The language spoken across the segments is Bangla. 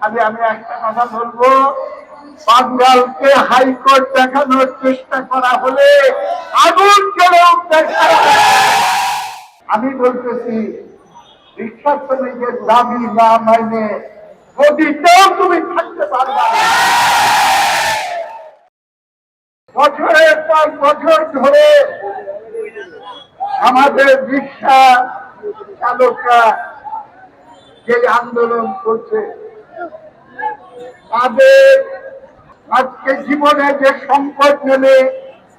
আমি একটা কথা বলবো, বাঙ্গালকে হাইকোর্ট দেখানোর চেষ্টা করা হলে আগুন জ্বলে উঠবে। আমি বলতেছি, রিক্সা শ্রমিকের দাবি না মাইনে গদিতেও তুমি থাকতে পারবে না। বছরের পর বছর ধরে আমাদের রিক্সা চালকরা যে আন্দোলন করছে, তাদের আজকে জীবনে যে সংকট নেমে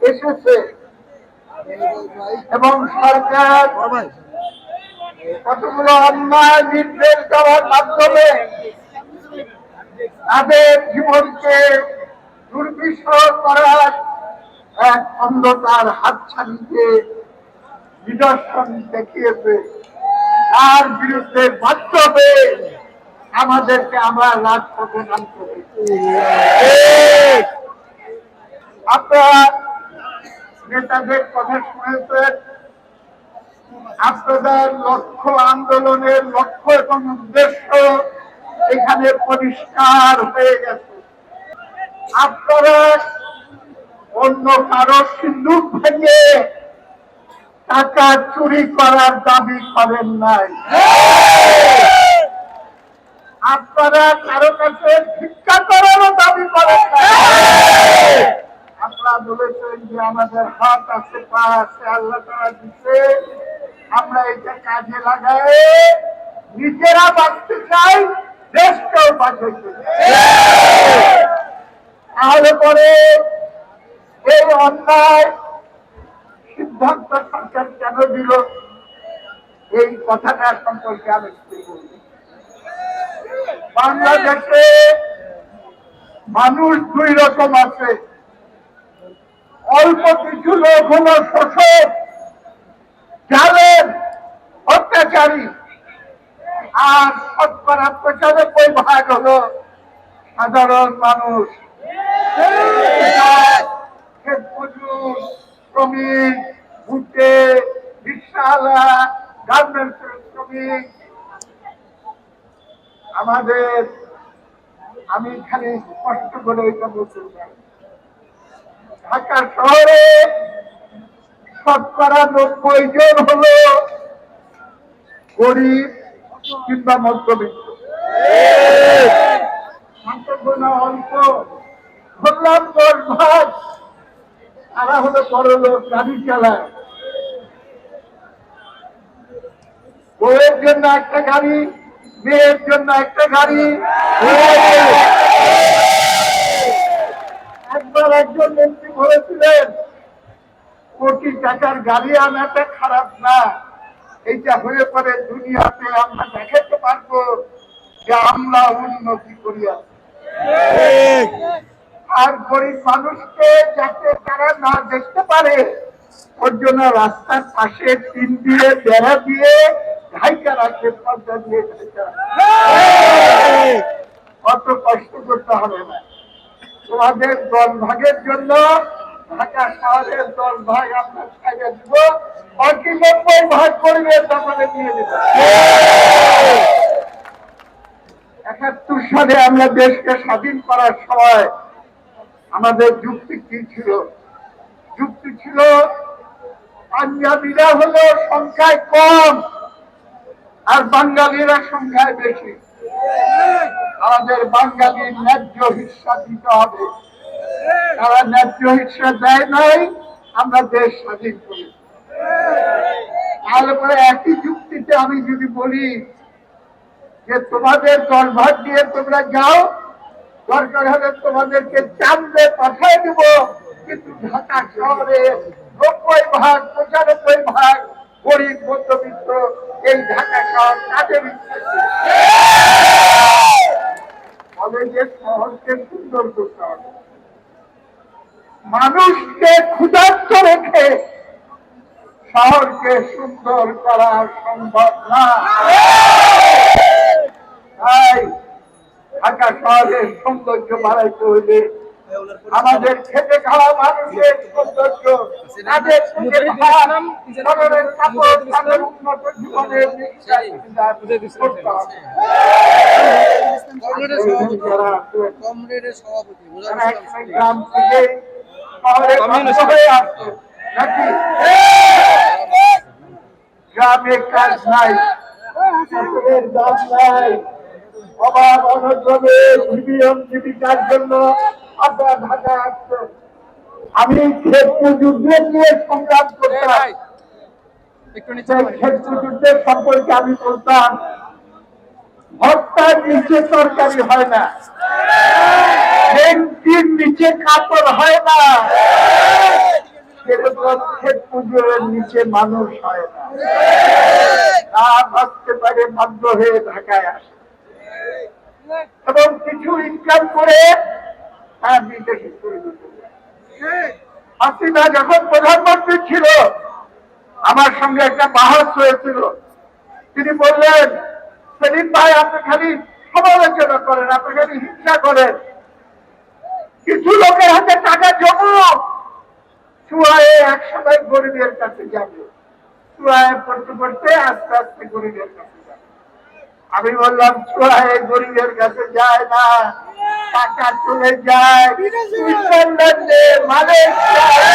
এসেছে এবং সরকার কতগুলো অন্যায় নির্দেশ দেওয়ার মাধ্যমে তাদের জীবনকে দুর্বিষহ করার এক অন্ধকার হাতছানিকে নিদর্শন দেখিয়েছে, তার বিরুদ্ধে বাধ্য হয়ে আমাদেরকে আমরা রাজপথে নামতে হয়েছে। আপনারা নেতাদের কথা শুনেছেন, আপনাদের লক্ষ্য, আন্দোলনের লক্ষ্য এবং উদ্দেশ্য এখানে পরিষ্কার হয়ে গেছে। আপনারা অন্য কারো সিন্দুক ভেঙে টাকা চুরি করার দাবি করেন নাই, আপনারা কারো কাছে ভিক্ষা করারও দাবি করেন নাই। আপনারা বলেছেন যে আমাদের হাত আছে, পা আছে, আল্লাহ তাআলা দিচ্ছে, আমরা এটা কাজে লাগাই নিজেরা বাঁচতে চাই, দেশকেও বাঁচাইতে চাই। তাহলে পরে এই অন্যায় সিদ্ধান্ত সরকার কেন দিল, এই কথাটা সম্পর্কে আমি বলব। বাংলাদেশে মানুষ দুই রকম আছে, অল্প কিছু লোক হলো শোষক, জালেম, অত্যাচারী, আর 95% হলো সাধারণ মানুষ, মজুর, শ্রমিক, ভুট্টে, রিক্সাওয়ালা, গার্মেন্টসের শ্রমিক। আমি এখানে স্পষ্ট করে এটা বলতে চাই, ঢাকা শহরে 90% হলো গরিব কিংবা মধ্যবিত্ত, অল্প বললাম 10% তারা হলো বড় লোক, গাড়ি চালায়, বউয়ের জন্য একটা গাড়ি, মেয়ের জন্য একটা গাড়ি। একবার একজন মন্ত্রী বলেছিলেন, কোটি টাকার গাড়ি আনাটা খারাপ না, এইটা হয়ে পরে দুনিয়াতে আমরা দেখাতে পারবো যে আমরা উন্নতি করিয়া। আর গরিব মানুষকে যাতে তারা না দেখতে পারে, ওর জন্য রাস্তার পাশে টিন দিয়ে, বেড়া দিয়ে ঢাইকা রাখে, পর্দা দিয়ে ঢাইকা রাখে। অত কষ্ট করতে হবে না। তোমাদের 10 ভাগের জন্য ঢাকা শহরের 10 ভাগ আমরা ছাড়িয়ে দিব, বাকি 90 ভাগ করবে, তারপরে নিয়ে দেব। 71 সালে আমরা দেশকে স্বাধীন করার সময় আমাদের যুক্তি কি ছিল? যুক্তি ছিল পাঞ্জাবিরা হলো সংখ্যায় কম আর বাঙালিরা সংখ্যায় বেশি, আমাদের বাঙালির ন্যায্য হিস্সা দিতে হবে। তারা ন্যায্য হিস্সা দেয় নাই, আমরা দেশ স্বাধীন করি। তাহলে পরে একই যুক্তিতে আমি যদি বলি যে তোমাদের 10 ভাগ দিয়ে তোমরা যাও, দরকার হলে তোমাদেরকে চাঁদে পাঠিয়ে দিব, কিন্তু ঢাকা শহরে 90 ভাগ 95 ভাগ গরিব মধ্যবিত্ত, এই ঢাকা শহর কাজের বলে যে শহরকে সুন্দর করতে হবে। মানুষকে ক্ষুধার্ত রেখে শহরকে সুন্দর করা সম্ভব না। তাই ঢাকা শহরের সৌন্দর্য বাড়াইতে হইলে আমাদের খেতে খাওয়া মানুষের সৌন্দর্য, তাদের খুঁজে খাওয়া শরীরের কাপড়, তাদের উন্নত জীবনের করতে হবে। গ্রাম থেকে শহরে হয়ে আসছে নাকি গ্রামে কাজ নাই, ফসলের দাম নাই, অভাব অনটনে জীবিকার জন্য আপনারা ঢাকা আসছে। আমি ক্ষেত্র যুদ্ধের নিয়ে সংগ্রাম করতাম, ক্ষেত্র যুদ্ধের সম্পর্কে আমি বলতাম ভর্তার নিচে তরকারি হয় না, বেঞ্চির নিচে কাপড় হয় না, সেরকম ক্ষেত্রের নিচে মানুষ হয় না। আসতে পারে বাধ্য হয়ে ঢাকায় আসে এবং কিছু ইনকাম করে বিদেশে চলে যেতে। হাসিনা যখন প্রধানমন্ত্রী ছিল আমার সঙ্গে একটা বাহাস হয়েছিল, তিনি বললেন সেলিম ভাই আপনি খালি সমালোচনা করেন, আপনি খালি হিংসা করেন, কিছু লোকের হাতে টাকা জমুক, চুয়ায়ে একসময় গরিবের কাছে যাবে, চুয়ায়ে পড়তে পড়তে আস্তে আস্তে গরিবের কাছে যাবে। আমি বললাম চুয়ায়ে গরিবের কাছে যায় না, টাকা চলে যায় সুইজারল্যান্ডে, মালয়েশিয়ায়।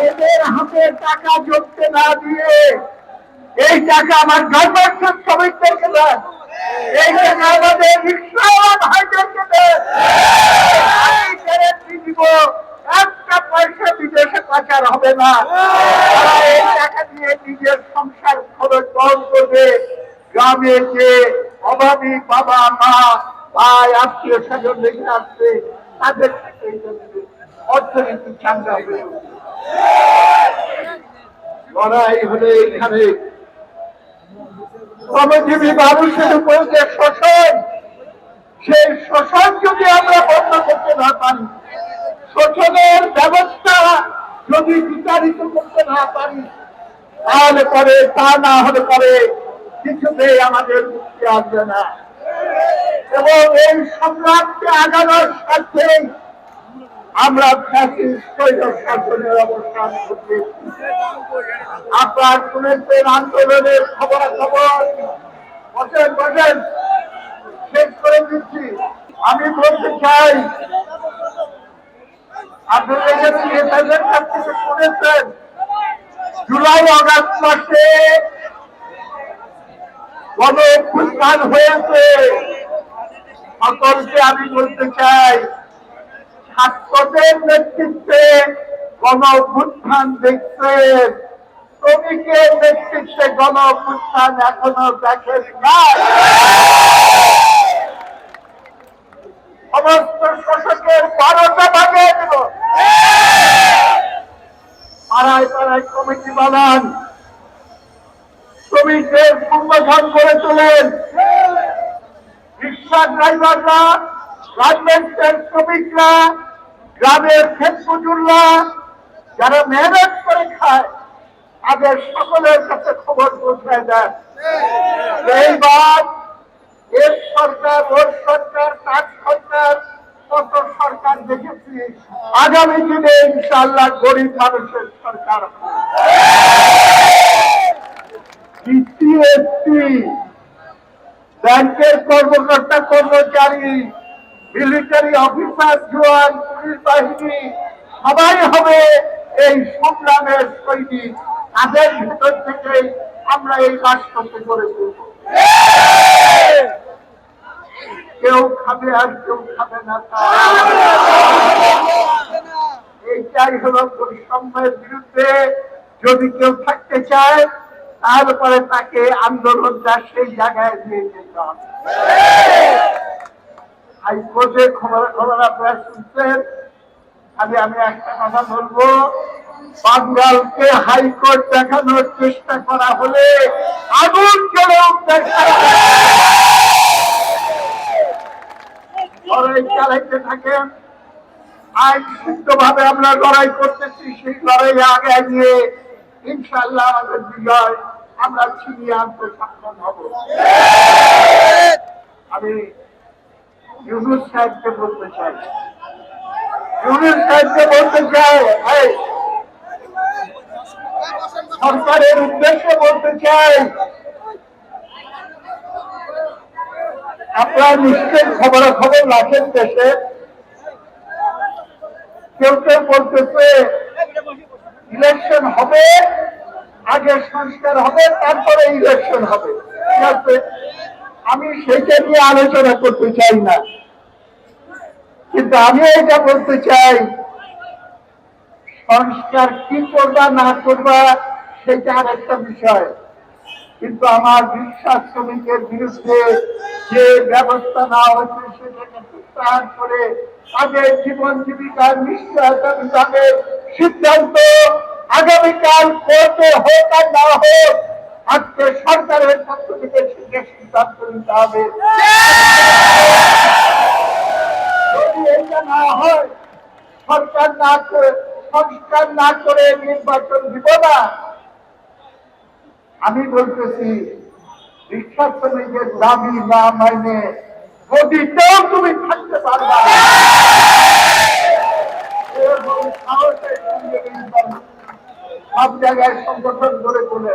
এদের হাতে টাকা জমতে না দিয়ে এই টাকা আমার গার্মেন্টসের শ্রমিকদেরকে দেন, এই টাকা আমাদের রিক্সাওয়ালা ভাইদেরকে দেন। আমি গ্যারান্টি দিব একটা পয়সা বিদেশে পাচার হবে না। তারা এই টাকা দিয়ে নিজের সংসার খরচ বহন করবে, গ্রামে যে অভাবী বাবা মা ভাই আত্মীয় স্বজন রেখে আসছে তাদের অর্থনীতি চাঙ্গা হয়ে উঠবে। লড়াই হলে এখানে শ্রমজীবী মানুষের উপর যে শোষণ, সেই শোষণ যদি আমরা বন্ধ করতে না পারি, শোষণের ব্যবস্থা যদি বিচারিত করতে না পারি, তাহলে পরে তা না হলে পরে কিছুতেই আমাদের মুক্তি আসবে না। এবং এই সংগ্রামকে আগানোর সাথে আমরা শাসনের অবস্থান করতে আপনার শুনেছেন আন্দোলনের খবরাখবর। বসেন বসেন, শেষ করে দিচ্ছি। আমি বলতে চাই আপনারা এখানে নেতাদের কাছ থেকে শুনেছেন জুলাই আগস্ট মাসে গণ-অভ্যুত্থান হয়েছে। সকলকে আমি বলতে চাই ছাত্রদের নেতৃত্বে গণ-অভ্যুত্থান দেখছেন, শ্রমিকের নেতৃত্বে গণ-অভ্যুত্থান এখনো দেখেন না। সমস্ত শাসকের 12টা বাজিয়ে দেব, পাড়ায় পাড়ায় কমিটি বানান, শ্রমিকদের সংগঠন করে তোলেন, রিক্সা ড্রাইভাররা, গার্মেন্টসের শ্রমিকরা, গ্রামের ক্ষেত মজুররা যারা মেহনত করে খায় তাদের সকলের কাছে খবর পৌঁছায় দেন। এইবার এর সরকার, ওর সরকার, তার সরকার, কত সরকার দেখেছি, আগামী দিনে ইনশাআল্লাহ গরিব মানুষের সরকার ব্যাংকের কর্মকর্তা কর্মচারী, মিলিটারি অফিসার, জওয়ান, পুলিশ বাহিনী সবাই হবে এই সংগ্রামের সৈনিক। তাদের ভিতর থেকে আমরা এই রাষ্ট্রকে গড়ে তুলব। কেউ খাবে আর কেউ খাবে না, এইটাই হলো বৈষম্যের বিরুদ্ধে যদি কেউ থাকতে চায় তাহলে পরে তাকে আন্দোলনটা সেই জায়গায় দিয়ে যেতে হবে। হাইকোর্টে খবর আপনারা শুনছেন, আমি একটা কথা বলবো, বাঙ্গালকে হাইকোর্ট দেখানোর চেষ্টা করা হলে আগুন জ্বলে উঠতে লড়াই চালাইতে থাকেন। আইনসিদ্ধ ভাবে আমরা লড়াই করতেছি, সেই লড়াই আগে গিয়ে ইনশাআল্লাহ আমাদের বিজয় আমরা ছিনিয়ে আনতে সক্ষম হব। আমি ইউনূস সাহেবকে বলতে চাই, ইউনূস সাহেবকে বলতে চাই, এই সরকারের উদ্দেশ্যে বলতে চাই, আপনারা নিশ্চয়ই খবরাখবর রাখেন দেশে। কেউ কেউ বলতেছে ইলেকশন হবে, আগে সংস্কার হবে, তারপরে ইলেকশন হবে। ঠিক আছে, আমি সেইটা নিয়ে আলোচনা করতে চাই না, কিন্তু আমি এটা বলতে চাই, সংস্কার কি করবা না করবা সেটা আর একটা বিষয়, কিন্তু আমার বিশ্বাস শ্রমিকের বিরুদ্ধে যে ব্যবস্থা নেওয়া হচ্ছে সেটাকে প্রত্যাহার করে তাদের জীবন জীবিকার নিশ্চয়তা বিভাগে সিদ্ধান্ত আগামীকাল কোর্টে হোক আর না হোক, আজকে সরকারের পক্ষ থেকে সেটা সিদ্ধান্ত নিতে হবে। যদি এটা না হয়, সরকার না করে, সংস্কার না করে নির্বাচন দিব না, আমি বলতেছি বিশ্বাস শ্রমিকের দাবি না মানে গদিতেও তুমি থাকতে পারবা না। এরকম সাহসের সঙ্গে সব জায়গায় সংগঠন গড়ে তোলে।